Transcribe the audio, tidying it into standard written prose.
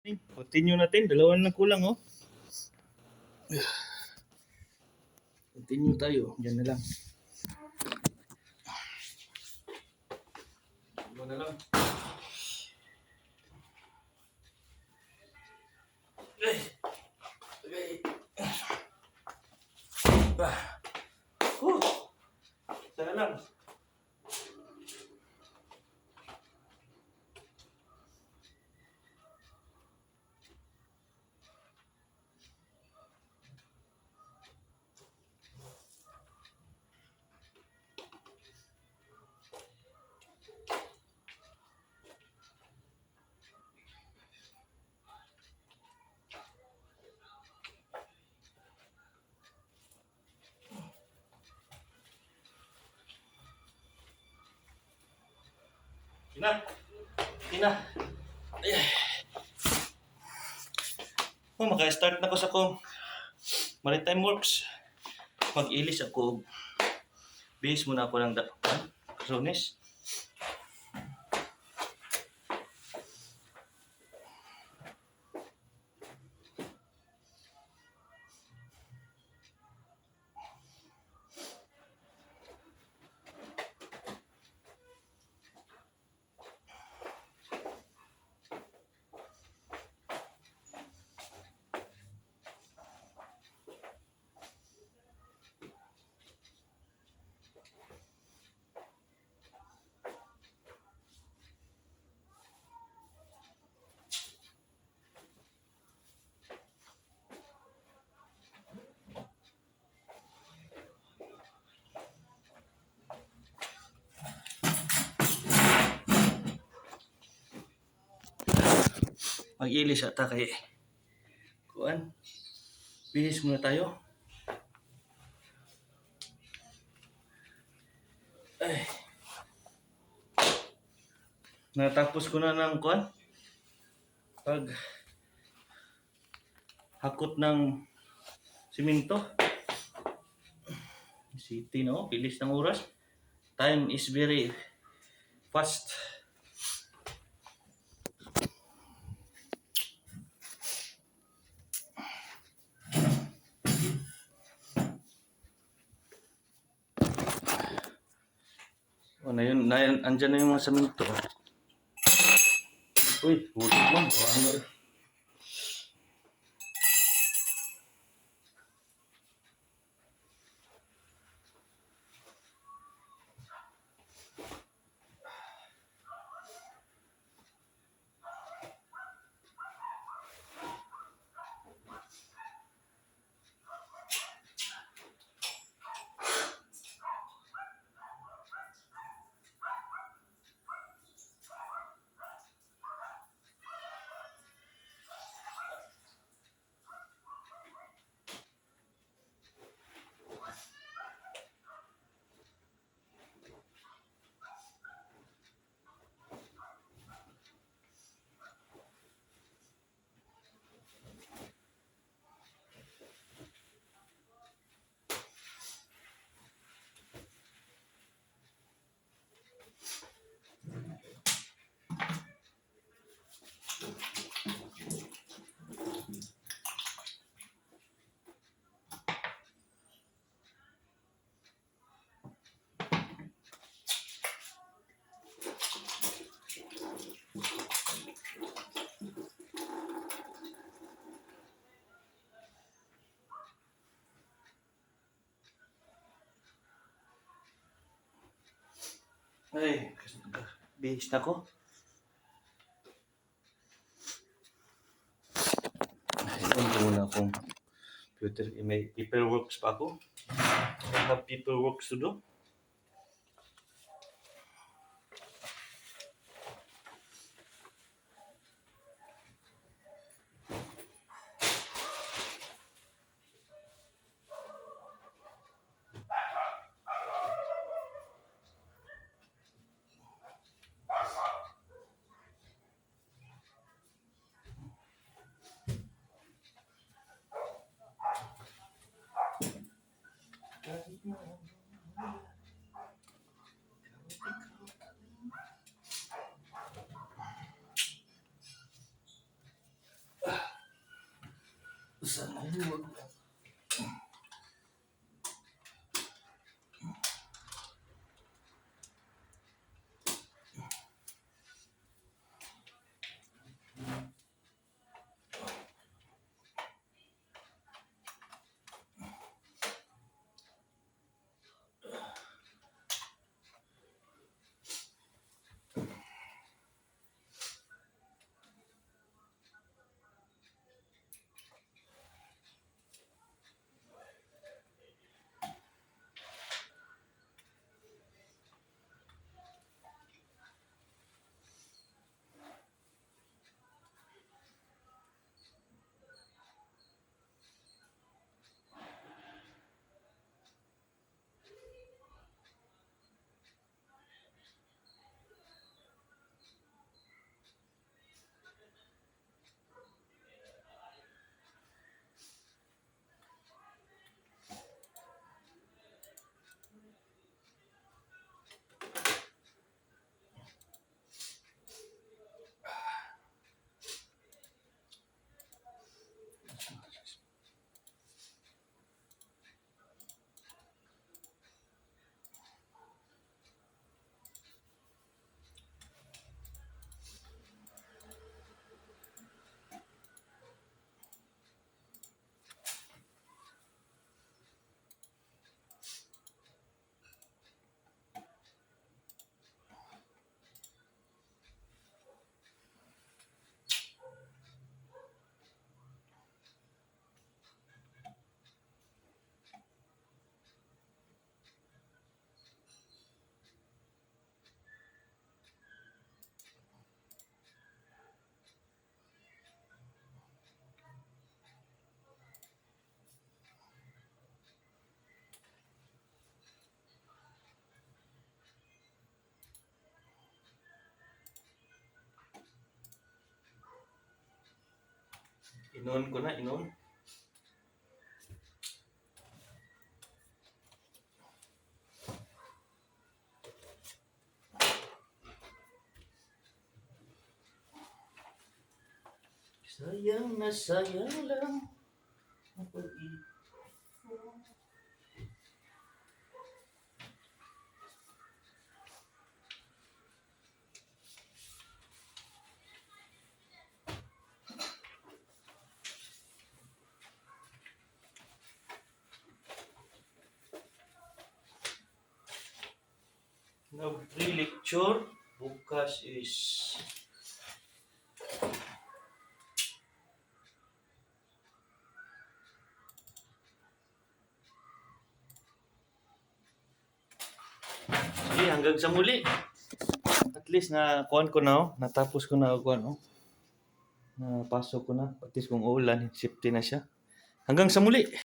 Continue natin. Dalawan lang kulang, oh. Continue tayo. Diyan na lang. Diyan na lang. Okay. Isa na lang. Ina. Ina. Oh, maka-start na ko sa kong Maritime Works. Mag-ilis ako. Base muna ako ng Rones. Mag-ilis ata kay kuan. Bihis muna tayo. Ay. Natapos ko na ng kuan. Pag hakot ng simento. City, no? Bilis ng oras. Time is very fast. Oh, andyan na yung mga semento. Uy, hulit mo. Ano? Ay, bihis na ko. Ito muna akong computer. May paperworks pa ako. I have paperworks to do. Sana huwag. Inon ko na, inon. Sayang na sayang lang ang pag-ibig. Now, pre-lecture bukas is sige, hanggang sa muli. At least na kuhan ko na, natapos ko na kuhan, napasok ko na. At least kung uulan, safety na siya. Hanggang sa muli.